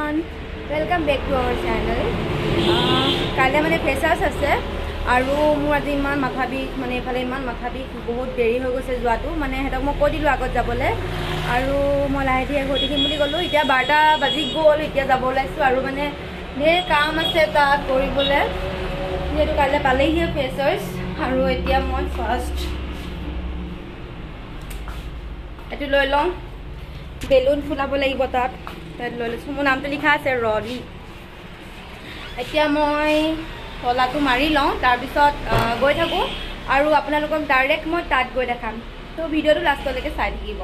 everyone, welcome back to our channel. কাইলৈ মানে freshers আছে আৰু মোৰ আজি ইমান মাথা বিষ মানে এফালে ইমান মাথা বিষ বহুত দেৰি হৈ গৈছে যোৱাটো মানে হেতক মই কৈ দিলোঁ আগত যাবলৈ আৰু মই লাহে ধীৰে গৈ থাকিম বুলি ক'লোঁ এতিয়া 12টা বাজি গ'ল এতিয়া যাব ওলাইছোঁ আৰু মানে ঢেৰ কাম আছে তাত কৰিবলৈ যিহেতু কাইলৈ পালেহিয়ে ফ্ৰেছাৰ্ছ আৰু এতিয়া মই ফাৰ্ষ্ট এইটো লৈ লওঁ বেলুন ফুলাব লাগিব তাত লৈ লৈছোঁ মোৰ নামটো লিখা আছে ৰলি এতিয়া মই তলাটো মাৰি লওঁ তাৰপিছত গৈ থাকোঁ আৰু আপোনালোকক ডাইৰেক্ট মই তাত গৈ দেখাম তো ভিডিঅ'টো লাষ্টলৈকে চাই থাকিব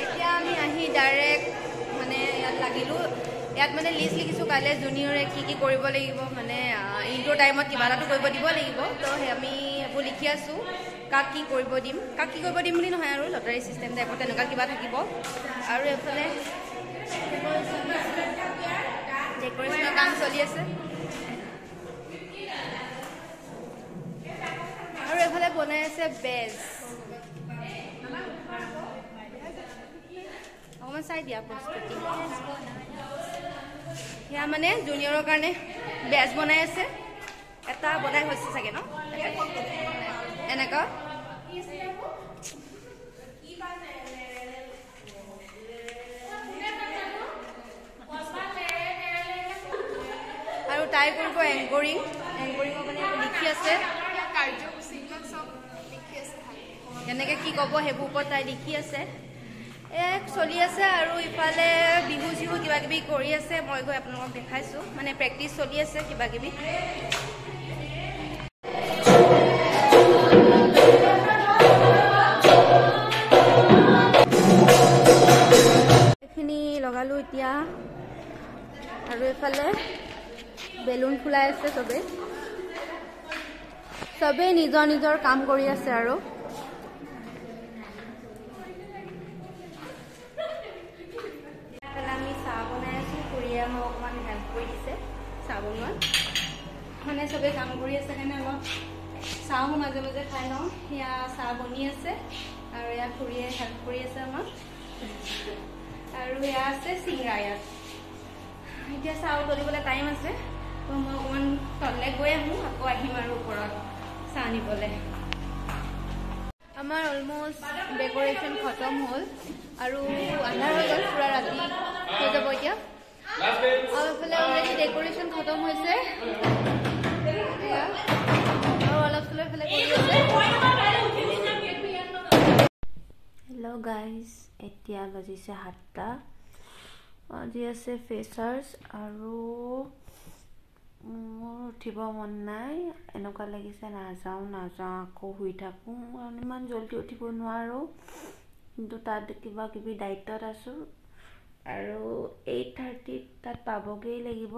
এতিয়া আমি আহি ডাইৰেক্ট মানে ইয়াত লাগিলোঁ ইয়াত মানে লিষ্ট লিখিছোঁ কাইলৈ জুনিয়ৰে কি কৰিব লাগিব মানে ইনডোৰ টাইমত কিবা এটাটো কৰিব দিব লাগিব তো আমি এইবোৰ লিখি আছোঁ কাক কি কৰিব দিম বুলি নহয় আৰু লটাৰী চিষ্টেম টাইপত তেনেকুৱা কিবা থাকিব আৰু এইফালে ডেকৰেশ্যনৰ কাম চলি আছে আৰু এইফালে বনাই আছে বেজ অকণমান চাই দিয়া প্ৰস্তুতি সেয়া মানে জুনিয়ৰৰ কাৰণে বেজ বনাই আছে এটা বনাই হৈছে চাগে ন এনেকুৱা আৰু তাই কৰিব এংকৰিঙৰ মানে লিখি আছে কেনেকৈ কি ক'ব সেইবোৰ ওপৰত তাই লিখি আছে চলি আছে আৰু ইফালে বিহু চিহু কিবা কিবি কৰি আছে মই গৈ আপোনালোকক দেখাইছোঁ মানে প্ৰেক্টিচ চলি আছে কিবা কিবি এইখিনি লগালোঁ এতিয়া আৰু এইফালে বেলুন ফুলাই আছে চবেই নিজৰ নিজৰ কাম কৰি আছে আৰু আমি চাহ বনাই আছোঁ খুৰীয়ে মোক অকণমান হেল্প কৰি দিছে চাহ বনোৱাত মানে চবেই কাম কৰি আছে কাৰণে অলপ চাহো মাজে মাজে খাই লওঁ সেয়া চাহ বনি আছে আৰু এয়া খুৰীয়ে হেল্প কৰি আছে আমাক আৰু এয়া আছে চিংৰা ইয়াত এতিয়া চাহ উতলিবলৈ টাইম আছে তো মই অকণমান তললৈ গৈ আহোঁ আকৌ আহিম আৰু ওপৰত চাহ নিবলৈ আমাৰ অলমষ্ট ডেকৰেশ্যন খতম হ'ল আৰু আন্ধাৰ হৈ গ'ল পুৰা ৰাতি হৈ যাব এতিয়া আৰু এইফালে অলৰেডি ডেকৰেশ্যন খতম হৈছে আৰু অলপ চলপ এইফালে কৰি আছে হেল্ল' গাইজ এতিয়া বাজিছে 7টা আজি আছে ফ্ৰেছাৰ্ছ আৰু মোৰ উঠিব মন নাই এনেকুৱা লাগিছে নাযাওঁ আকৌ শুই থাকোঁ কাৰণ ইমান জলদি উঠিব নোৱাৰোঁ কিন্তু তাত কিবা কিবি দায়িত্বত আছোঁ আৰু 8:30 তাত পাবগৈ লাগিব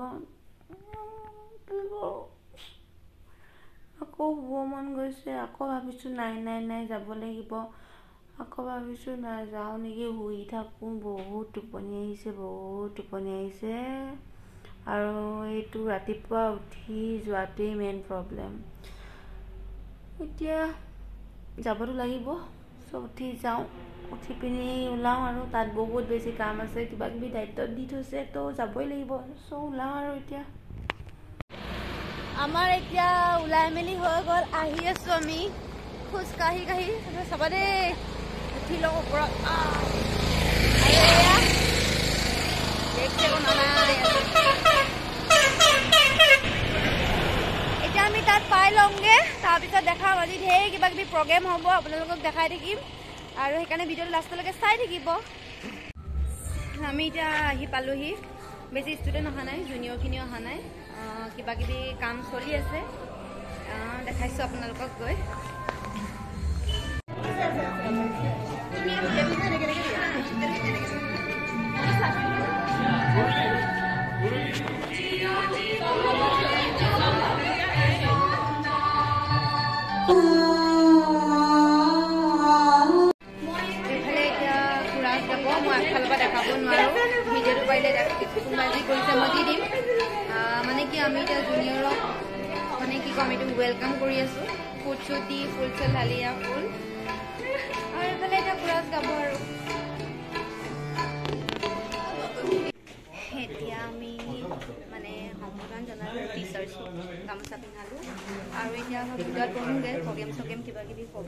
আকৌ শুব মন গৈছে আকৌ ভাবিছোঁ নাই যাব লাগিব আকৌ ভাবিছোঁ নাযাওঁ নেকি শুই থাকোঁ বহুত টোপনি আহিছে আৰু এইটো ৰাতিপুৱা উঠি যোৱাটোৱেই মেইন প্ৰব্লেম এতিয়া যাবতো লাগিব উঠি যাওঁ উঠি পিনি ওলাওঁ আৰু তাত বহুত বেছি কাম আছে কিবা কিবি দায়িত্বত দি থৈছে তো যাবই লাগিব ওলাওঁ আৰু এতিয়া আমাৰ এতিয়া ওলাই মেলি হৈ গ'ল আহি আছোঁ আমি খোজকাঢ়ি চাবা দেই উঠি লওঁ ওপৰত এতিয়া আমি তাত পাই লওঁগৈ তাৰপিছত দেখাম আজি ঢেৰ কিবা কিবি প্ৰগ্ৰেম হ'ব আপোনালোকক দেখাই থাকিম আৰু সেইকাৰণে ভিডিঅ'টো লাষ্টলৈকে চাই থাকিব আমি এতিয়া আহি পালোহি বেছি ষ্টুডেণ্ট অহা নাই জুনিয়ৰখিনি অহা নাই কিবা কিবি কাম চলি আছে দেখাইছোঁ আপোনালোকক গৈ দেখাব নোৱাৰোঁ ভিডিঅ'টো পাৰিলে কোনোবাই যি কৰিছে মই দি দিম মানে কি আমি এতিয়া জুনিয়ৰক মানে কি ক'ম এইটো ৱেলকাম কৰি আছোঁ ফুড চুট দি ফুল চুল ঢালি ফুল আৰু এইফালে এতিয়া কোৰাছ গাব আৰু মানে সম্বোধন জনালোঁ, টিচাৰ্ছক গামোচা পিন্ধালোঁ আৰু এতিয়া মই ভিতৰত বহোঁগৈ, প্ৰগ্ৰেম চগ্ৰেম কিবা কিবি হ'ব।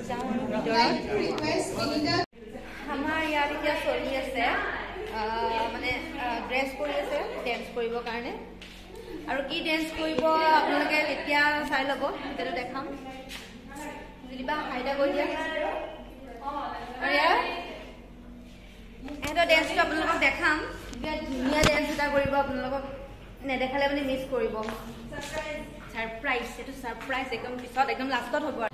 যাওঁ আৰু ভিতৰত। আমাৰ ইয়াত এতিয়া চলি আছে মানে ড্ৰেছ কৰি আছে ডেন্স কৰিবৰ কাৰণে, আৰু কি ডেন্স কৰিব আপোনালোকে তেতিয়া চাই ল'ব, তেতিয়াতো দেখাম। দিবা হাইদা গৈ দিয়া আৰু এহঁতৰ ডেন্সটো আপোনালোকক দেখাম। বিৰাট ধুনীয়া ডেন্স এটা কৰিব, আপোনালোকক নেদেখালে মানে মিছ কৰিব। ছাৰপ্ৰাইজ, এইটো ছাৰপ্ৰাইজ একদম পিছত একদম লাষ্টত হ'ব আৰু।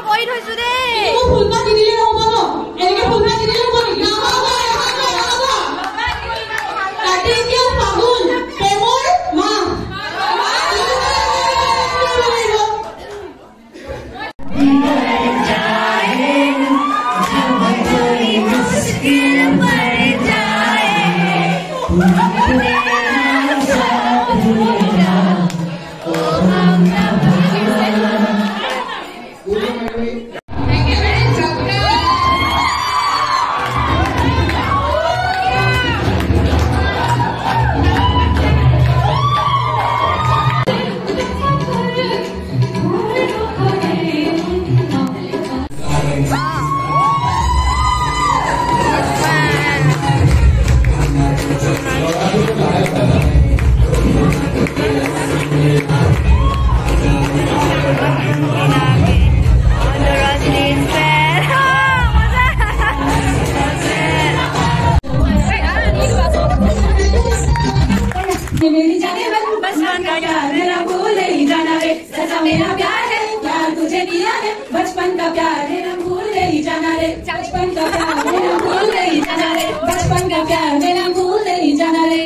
কৰি থৈছো দেই ফুলপা দিলে হ'ব ন এনেকে ফুলপা দিলে হ'ব নি কাৰ্তিক ফাগুন প্ৰেমৰ মাহ बचपन का प्यार है ना भूल नहीं जाना रे बचपन का प्यार है ना भूल नहीं जाना रे बचपन का प्यार है ना भूल नहीं जाना रे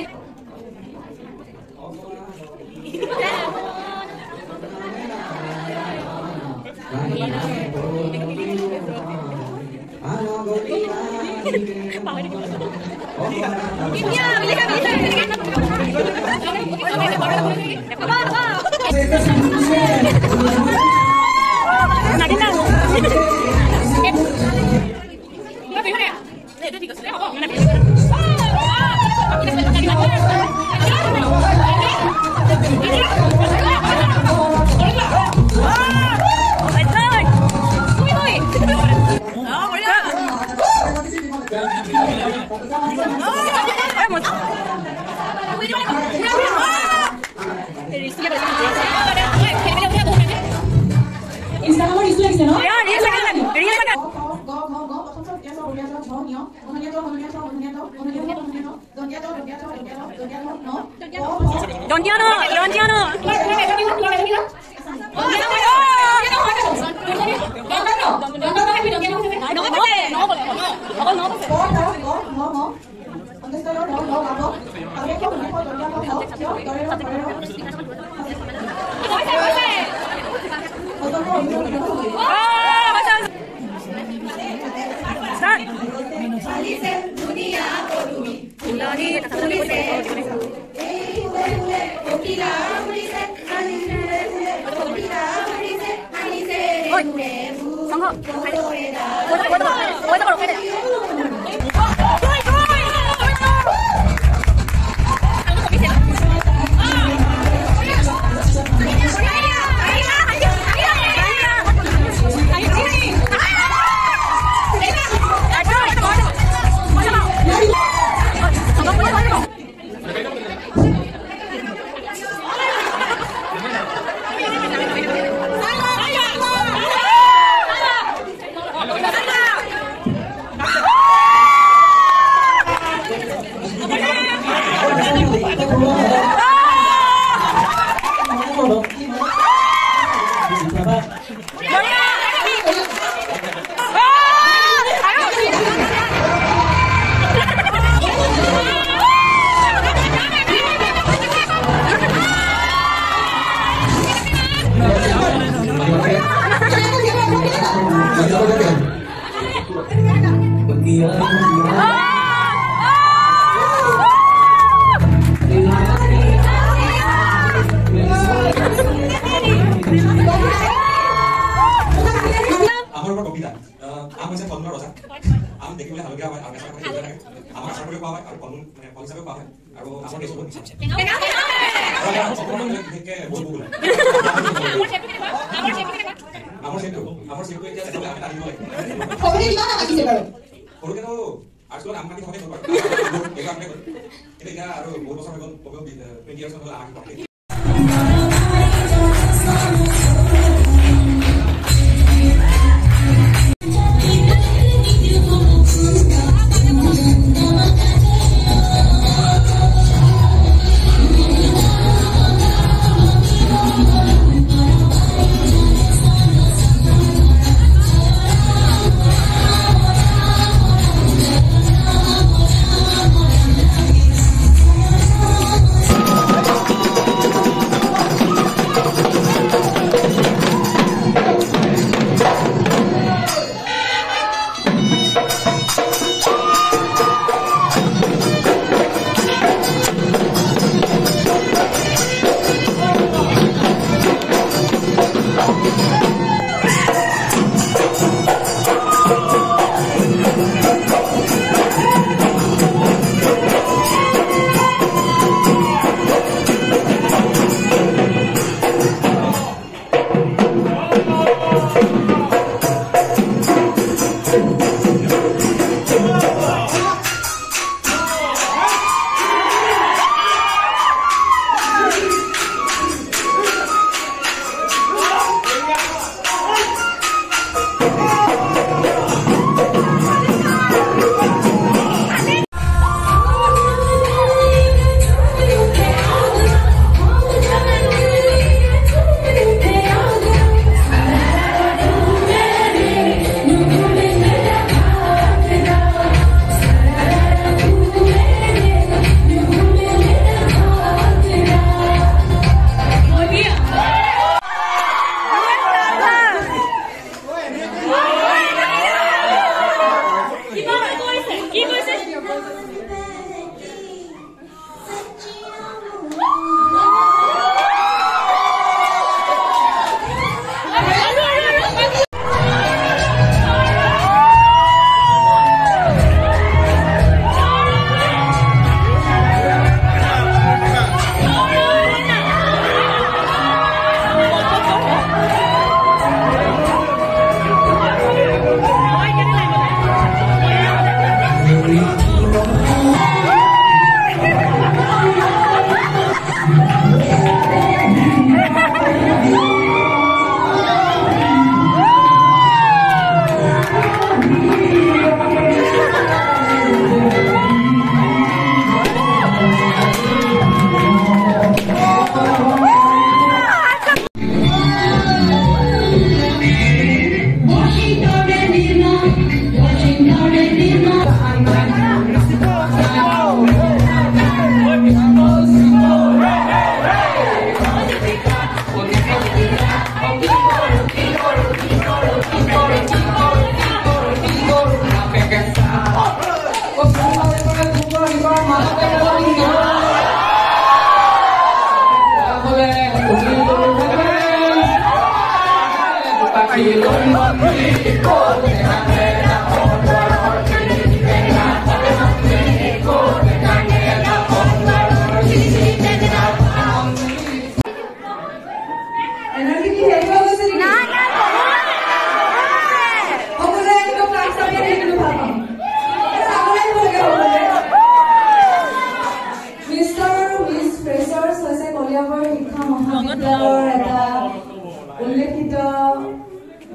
উল্লেখিত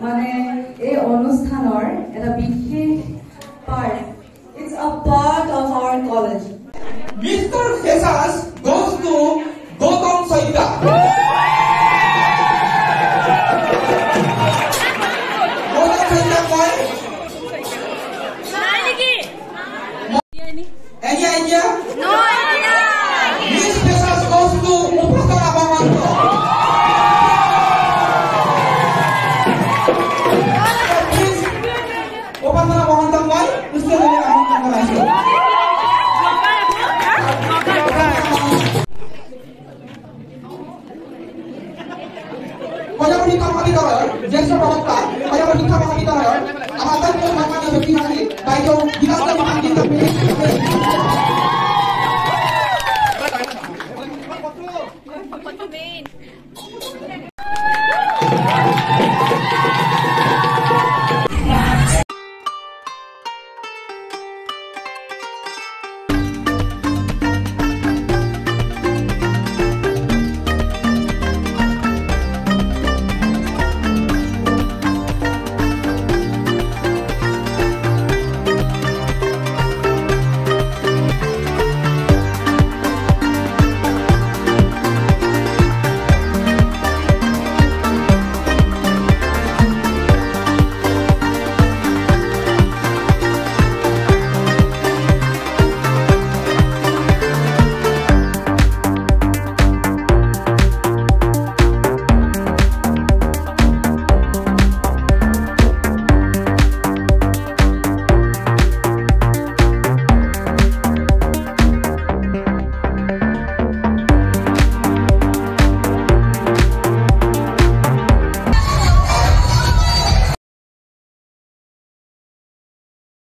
মানে এই অনুষ্ঠানৰ এটা বিশেষ part it's a part of our college Mr. Fesas goes to Gautam Saida. Gautam Saida boy. Any idea? No idea. Miss Fesas goes to Upasana Bhamanto. Upasana Bhamanto boy. Mr. Fesas. Pada Pernikahan Mahasiswa, Jesra Pramukta, pada Pernikahan Mahasiswa, akan bermanfaat bagi kita, baik yang kita